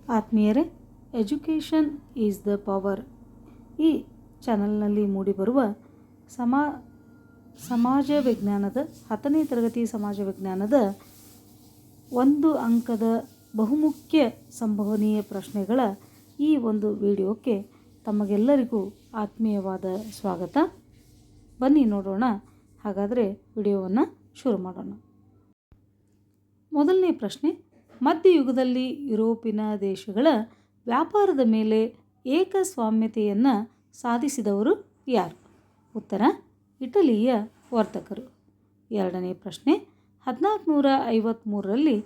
ಆತ್ಮೀಯರೇ, education is the power ಈ ಚಾನಲ್ನಲ್ಲಿ ಮೂಡಿಬರುವ ಸಮಾಜ ವಿಜ್ಞಾನದ 10ನೇ ತರಗತಿ ಸಮಾಜ ವಿಜ್ಞಾನದ 1 ಅಂಕದ ಬಹುಮುಖ್ಯ ಸಂಭವನೀಯ ಪ್ರಶ್ನೆಗಳ ಈ ಒಂದು ವಿಡಿಯೋಕ್ಕೆ ತಮಗೆಲ್ಲರಿಗೂ ಆತ್ಮೀಯವಾದ ಸ್ವಾಗತ. ಬನ್ನಿ ನೋಡೋಣ. ಹಾಗಾದರೆ ವಿಡಿಯೋವನ್ನು ಶುರು ಮಾಡೋಣ. ಮೊದಲನೇ ಪ್ರಶ್ನೆ, ಮಧ್ಯಯುಗದಲ್ಲಿ ಯುರೋಪಿನ ದೇಶಗಳ ವ್ಯಾಪಾರದ ಮೇಲೆ ಏಕಸ್ವಾಮ್ಯತೆಯನ್ನು ಸಾಧಿಸಿದವರು ಯಾರು? ಉತ್ತರ, ಇಟಲಿಯ ವರ್ತಕರು. ಎರಡನೇ ಪ್ರಶ್ನೆ, 1453ರಲ್ಲಿ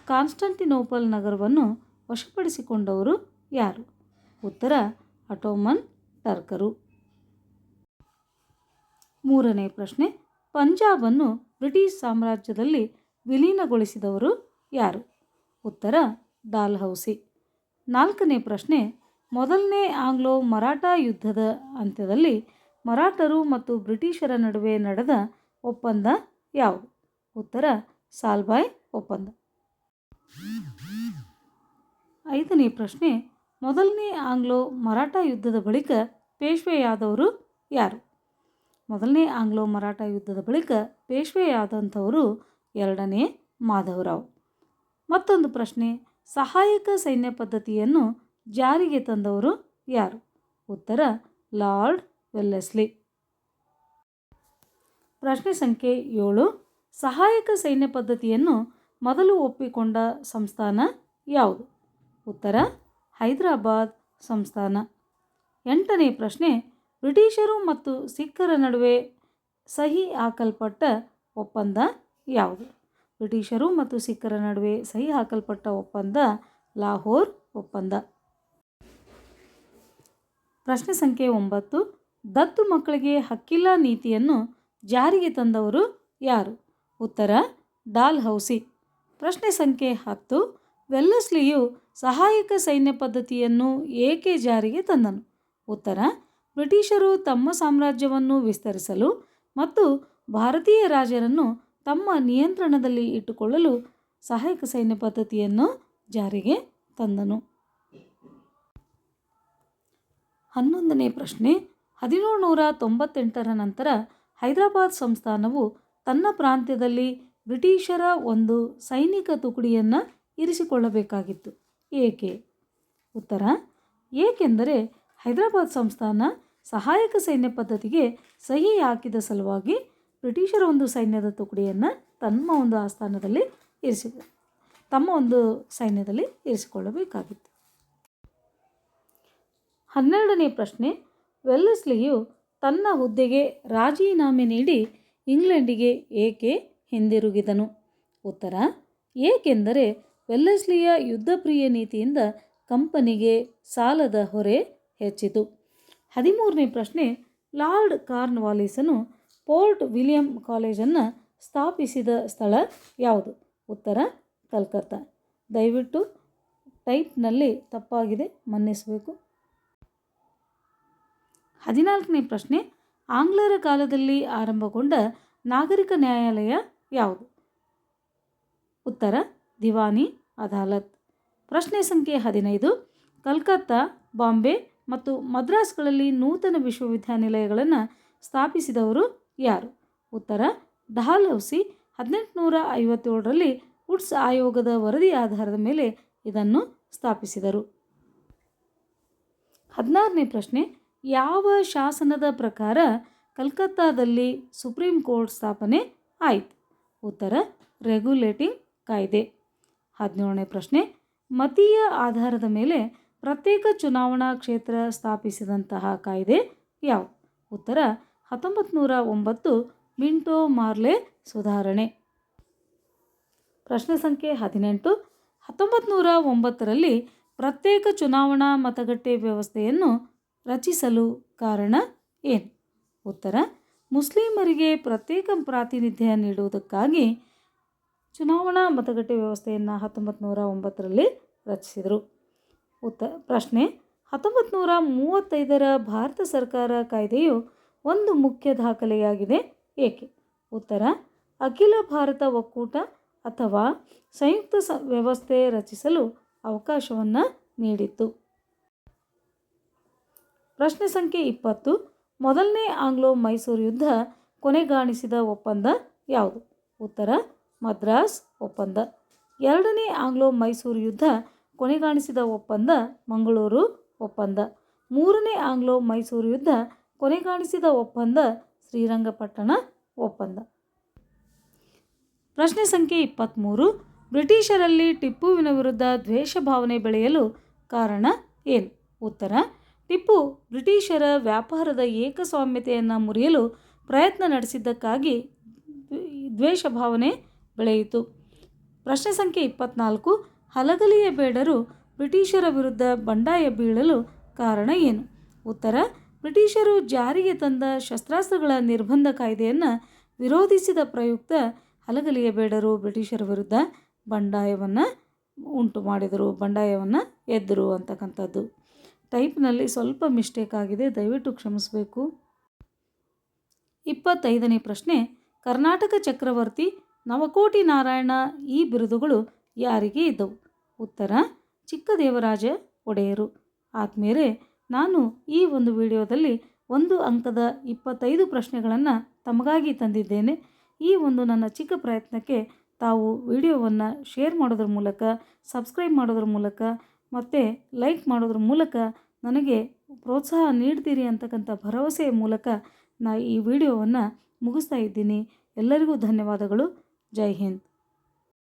ಕಾನ್ಸ್ಟಂಟಿನೋಪಲ್ ನಗರವನ್ನು ವಶಪಡಿಸಿಕೊಂಡವರು ಯಾರು? ಉತ್ತರ, ಅಟೋಮನ್ ಟರ್ಕರು. ಮೂರನೇ ಪ್ರಶ್ನೆ, ಪಂಜಾಬನ್ನು ಬ್ರಿಟಿಷ್ ಸಾಮ್ರಾಜ್ಯದಲ್ಲಿ ವಿಲೀನಗೊಳಿಸಿದವರು ಯಾರು? ಉತ್ತರ, ಡಾಲ್ಹೌಸಿ. ನಾಲ್ಕನೇ ಪ್ರಶ್ನೆ, ಮೊದಲನೇ ಆಂಗ್ಲೋ ಮರಾಠ ಯುದ್ಧದ ಅಂತ್ಯದಲ್ಲಿ ಮರಾಠರು ಮತ್ತು ಬ್ರಿಟಿಷರ ನಡುವೆ ನಡೆದ ಒಪ್ಪಂದ ಯಾವುದು? ಉತ್ತರ, ಸಾಲ್ಬಾಯ್ ಒಪ್ಪಂದ. ಐದನೇ ಪ್ರಶ್ನೆ, ಮೊದಲನೇ ಆಂಗ್ಲೋ ಮರಾಠ ಯುದ್ಧದ ಬಳಿಕ ಪೇಶ್ವೆಯಾದವರು ಯಾರು? ಮೊದಲನೇ ಆಂಗ್ಲೋ ಮರಾಠ ಯುದ್ಧದ ಬಳಿಕ ಪೇಶ್ವೆಯಾದಂಥವರು ಎರಡನೇ ಮಾಧವರಾವ್. ಮತ್ತೊಂದು ಪ್ರಶ್ನೆ, ಸಹಾಯಕ ಸೈನ್ಯ ಪದ್ಧತಿಯನ್ನು ಜಾರಿಗೆ ತಂದವರು ಯಾರು? ಉತ್ತರ, ಲಾರ್ಡ್ ವೆಲ್ಲೆಸ್ಲಿ. ಪ್ರಶ್ನೆ ಸಂಖ್ಯೆ 7, ಸಹಾಯಕ ಸೈನ್ಯ ಪದ್ಧತಿಯನ್ನು ಮೊದಲು ಒಪ್ಪಿಕೊಂಡ ಸಂಸ್ಥಾನ ಯಾವುದು? ಉತ್ತರ, ಹೈದರಾಬಾದ್ ಸಂಸ್ಥಾನ. 8ನೇ ಪ್ರಶ್ನೆ, ಬ್ರಿಟಿಷರು ಮತ್ತು ಸಿಖ್ಖರ ನಡುವೆ ಸಹಿ ಹಾಕಲ್ಪಟ್ಟ ಒಪ್ಪಂದ ಯಾವುದು? ಬ್ರಿಟಿಷರು ಮತ್ತು ಸಿಖ್ಖರ ನಡುವೆ ಸಹಿ ಹಾಕಲ್ಪಟ್ಟ ಒಪ್ಪಂದ ಲಾಹೋರ್ ಒಪ್ಪಂದ. ಪ್ರಶ್ನೆ ಸಂಖ್ಯೆ 9, ದತ್ತು ಮಕ್ಕಳಿಗೆ ಹಕ್ಕಿಲ್ಲ ನೀತಿಯನ್ನು ಜಾರಿಗೆ ತಂದವರು ಯಾರು? ಉತ್ತರ, ಡಾಲ್ಹೌಸಿ. ಪ್ರಶ್ನೆ ಸಂಖ್ಯೆ 10, ವೆಲ್ಲೆಸ್ಲಿಯು ಸಹಾಯಕ ಸೈನ್ಯ ಪದ್ಧತಿಯನ್ನು ಏಕೆ ಜಾರಿಗೆ ತಂದನು? ಉತ್ತರ, ಬ್ರಿಟಿಷರು ತಮ್ಮ ಸಾಮ್ರಾಜ್ಯವನ್ನು ವಿಸ್ತರಿಸಲು ಮತ್ತು ಭಾರತೀಯ ರಾಜರನ್ನು ತಮ್ಮ ನಿಯಂತ್ರಣದಲ್ಲಿ ಇಟ್ಟುಕೊಳ್ಳಲು ಸಹಾಯಕ ಸೈನ್ಯ ಪದ್ಧತಿಯನ್ನು ಜಾರಿಗೆ ತಂದನು. 11ನೇ ಪ್ರಶ್ನೆ, 1798ರ ನಂತರ ಹೈದರಾಬಾದ್ ಸಂಸ್ಥಾನವು ತನ್ನ ಪ್ರಾಂತ್ಯದಲ್ಲಿ ಬ್ರಿಟಿಷರ ಒಂದು ಸೈನಿಕ ತುಕಡಿಯನ್ನು ಇರಿಸಿಕೊಳ್ಳಬೇಕಾಗಿತ್ತು. ಏಕೆ? ಉತ್ತರ, ಏಕೆಂದರೆ ಹೈದರಾಬಾದ್ ಸಂಸ್ಥಾನ ಸಹಾಯಕ ಸೈನ್ಯ ಪದ್ಧತಿಗೆ ಸಹಿ ಹಾಕಿದ ಸಲುವಾಗಿ ಬ್ರಿಟಿಷರ ಒಂದು ಸೈನ್ಯದ ತುಕಡಿಯನ್ನು ತಮ್ಮ ಒಂದು ಸೈನ್ಯದಲ್ಲಿ ಇರಿಸಿಕೊಳ್ಳಬೇಕಾಗಿತ್ತು. 12ನೇ ಪ್ರಶ್ನೆ, ವೆಲ್ಲೆಸ್ಲಿಯು ತನ್ನ ಹುದ್ದೆಗೆ ರಾಜೀನಾಮೆ ನೀಡಿ ಇಂಗ್ಲೆಂಡಿಗೆ ಏಕೆ ಹಿಂದಿರುಗಿದನು? ಉತ್ತರ, ಏಕೆಂದರೆ ವೆಲ್ಲೆಸ್ಲಿಯ ಯುದ್ಧಪ್ರಿಯ ನೀತಿಯಿಂದ ಕಂಪನಿಗೆ ಸಾಲದ ಹೊರೆ ಹೆಚ್ಚಿತು. 13ನೇ ಪ್ರಶ್ನೆ, ಲಾರ್ಡ್ ಕಾರ್ನ್ವಾಲಿಸನು ಪೋರ್ಟ್ ವಿಲಿಯಂ ಕಾಲೇಜನ್ನು ಸ್ಥಾಪಿಸಿದ ಸ್ಥಳ ಯಾವುದು? ಉತ್ತರ, ಕಲ್ಕತ್ತಾ. ದಯವಿಟ್ಟು ಟೈಪ್ನಲ್ಲಿ ತಪ್ಪಾಗಿದೆ, ಮನ್ನಿಸಬೇಕು. 14ನೇ ಪ್ರಶ್ನೆ, ಆಂಗ್ಲರ ಕಾಲದಲ್ಲಿ ಆರಂಭಗೊಂಡ ನಾಗರಿಕ ನ್ಯಾಯಾಲಯ ಯಾವುದು? ಉತ್ತರ, ದಿವಾನಿ ಅದಾಲತ್. ಪ್ರಶ್ನೆ ಸಂಖ್ಯೆ 15, ಕಲ್ಕತ್ತಾ, ಬಾಂಬೆ ಮತ್ತು ಮದ್ರಾಸ್ಗಳಲ್ಲಿ ನೂತನ ವಿಶ್ವವಿದ್ಯಾನಿಲಯಗಳನ್ನು ಸ್ಥಾಪಿಸಿದವರು ಯಾರು? ಉತ್ತರ, ಡಾಲ್ಹೌಸಿ 1857ರಲ್ಲಿ ವುಡ್ಸ್ ಆಯೋಗದ ವರದಿ ಆಧಾರದ ಮೇಲೆ ಇದನ್ನು ಸ್ಥಾಪಿಸಿದರು. 16ನೇ ಪ್ರಶ್ನೆ, ಯಾವ ಶಾಸನದ ಪ್ರಕಾರ ಕಲ್ಕತ್ತಾದಲ್ಲಿ ಸುಪ್ರೀಂ ಕೋರ್ಟ್ ಸ್ಥಾಪನೆ ಆಯಿತು? ಉತ್ತರ, ರೆಗ್ಯುಲೇಟಿಂಗ್ ಕಾಯ್ದೆ. 17ನೇ ಪ್ರಶ್ನೆ, ಮತೀಯ ಆಧಾರದ ಮೇಲೆ ಪ್ರತ್ಯೇಕ ಚುನಾವಣಾ ಕ್ಷೇತ್ರ ಸ್ಥಾಪಿಸಿದಂತಹ ಕಾಯ್ದೆ ಯಾವುದು? ಉತ್ತರ, 1909 ಮಿಂಟೋ ಮಾರ್ಲೆ ಸುಧಾರಣೆ. ಪ್ರಶ್ನೆ ಸಂಖ್ಯೆ 18, 1909ರಲ್ಲಿ ಪ್ರತ್ಯೇಕ ಚುನಾವಣಾ ಮತಗಟ್ಟೆ ವ್ಯವಸ್ಥೆಯನ್ನು ರಚಿಸಲು ಕಾರಣ ಏನು? ಉತ್ತರ, ಮುಸ್ಲಿಮರಿಗೆ ಪ್ರತ್ಯೇಕ ಪ್ರಾತಿನಿಧ್ಯ ನೀಡುವುದಕ್ಕಾಗಿ ಚುನಾವಣಾ ಮತಗಟ್ಟೆ ವ್ಯವಸ್ಥೆಯನ್ನು 1909ರಲ್ಲಿ ರಚಿಸಿದರು. ಪ್ರಶ್ನೆ, 1935ರ ಭಾರತ ಸರ್ಕಾರ ಕಾಯ್ದೆಯು ಒಂದು ಮುಖ್ಯ ದಾಖಲೆಯಾಗಿದೆ. ಏಕೆ? ಉತ್ತರ, ಅಖಿಲ ಭಾರತ ಒಕ್ಕೂಟ ಅಥವಾ ಸಂಯುಕ್ತ ವ್ಯವಸ್ಥೆ ರಚಿಸಲು ಅವಕಾಶವನ್ನು ನೀಡಿತ್ತು. ಪ್ರಶ್ನೆ ಸಂಖ್ಯೆ 20. ಮೊದಲನೇ ಆಂಗ್ಲೋ ಮೈಸೂರು ಯುದ್ಧ ಕೊನೆಗಾಣಿಸಿದ ಒಪ್ಪಂದ ಯಾವುದು? ಉತ್ತರ ಮದ್ರಾಸ್ ಒಪ್ಪಂದ. ಎರಡನೇ ಆಂಗ್ಲೋ ಮೈಸೂರು ಯುದ್ಧ ಕೊನೆಗಾಣಿಸಿದ ಒಪ್ಪಂದ ಮಂಗಳೂರು ಒಪ್ಪಂದ. ಮೂರನೇ ಆಂಗ್ಲೋ ಮೈಸೂರು ಯುದ್ಧ ಕೊನೆಗಾಣಿಸಿದ ಒಪ್ಪಂದ ಶ್ರೀರಂಗಪಟ್ಟಣ ಒಪ್ಪಂದ. ಪ್ರಶ್ನೆ ಸಂಖ್ಯೆ 23. ಬ್ರಿಟಿಷರಲ್ಲಿ ಟಿಪ್ಪುವಿನ ವಿರುದ್ಧ ದ್ವೇಷ ಭಾವನೆ ಬೆಳೆಯಲು ಕಾರಣ ಏನು? ಉತ್ತರ ಟಿಪ್ಪು ಬ್ರಿಟಿಷರ ವ್ಯಾಪಾರದ ಏಕಸ್ವಾಮ್ಯತೆಯನ್ನು ಮುರಿಯಲು ಪ್ರಯತ್ನ ನಡೆಸಿದ್ದಕ್ಕಾಗಿ ದ್ವೇಷ ಭಾವನೆ ಬೆಳೆಯಿತು. ಪ್ರಶ್ನೆ ಸಂಖ್ಯೆ 24. ಹಲಗಲಿಯ ಬೇಡರು ಬ್ರಿಟಿಷರ ವಿರುದ್ಧ ಬಂಡಾಯ ಬೀಳಲು ಕಾರಣ ಏನು? ಉತ್ತರ ಬ್ರಿಟಿಷರು ಜಾರಿಗೆ ತಂದ ಶಸ್ತ್ರಾಸ್ತ್ರಗಳ ನಿರ್ಬಂಧ ಕಾಯ್ದೆಯನ್ನು ವಿರೋಧಿಸಿದ ಪ್ರಯುಕ್ತ ಹಲಗಲಿಯ ಬೇಡರು ಬ್ರಿಟಿಷರ ವಿರುದ್ಧ ಬಂಡಾಯವನ್ನು ಉಂಟು ಮಾಡಿದರು, ಬಂಡಾಯವನ್ನು ಎದ್ದರು ಅಂತಕ್ಕಂಥದ್ದು. ಟೈಪ್ನಲ್ಲಿ ಸ್ವಲ್ಪ ಮಿಸ್ಟೇಕ್ ಆಗಿದೆ, ದಯವಿಟ್ಟು ಕ್ಷಮಿಸಬೇಕು. 25ನೇ ಪ್ರಶ್ನೆ. ಕರ್ನಾಟಕ ಚಕ್ರವರ್ತಿ, ನವಕೋಟಿ ನಾರಾಯಣ ಈ ಬಿರುದುಗಳು ಯಾರಿಗೆ ಇದ್ದವು? ಉತ್ತರ ಚಿಕ್ಕದೇವರಾಜ ಒಡೆಯರು. ಆದ್ಮೇಲೆ ನಾನು ಈ ಒಂದು ವಿಡಿಯೋದಲ್ಲಿ 1 ಅಂಕದ 25 ಪ್ರಶ್ನೆಗಳನ್ನು ತಮಗಾಗಿ ತಂದಿದ್ದೇನೆ. ಈ ಒಂದು ನನ್ನ ಚಿಕ್ಕ ಪ್ರಯತ್ನಕ್ಕೆ ತಾವು ವಿಡಿಯೋವನ್ನು ಶೇರ್ ಮಾಡೋದ್ರ ಮೂಲಕ, ಸಬ್ಸ್ಕ್ರೈಬ್ ಮಾಡೋದ್ರ ಮೂಲಕ ಮತ್ತು ಲೈಕ್ ಮಾಡೋದ್ರ ಮೂಲಕ ನನಗೆ ಪ್ರೋತ್ಸಾಹ ನೀಡ್ತೀರಿ ಅಂತಕ್ಕಂಥ ಭರವಸೆಯ ಮೂಲಕ ಈ ವಿಡಿಯೋವನ್ನು ಮುಗಿಸ್ತಾ ಇದ್ದೀನಿ. ಎಲ್ಲರಿಗೂ ಧನ್ಯವಾದಗಳು. ಜೈ ಹಿಂದ್.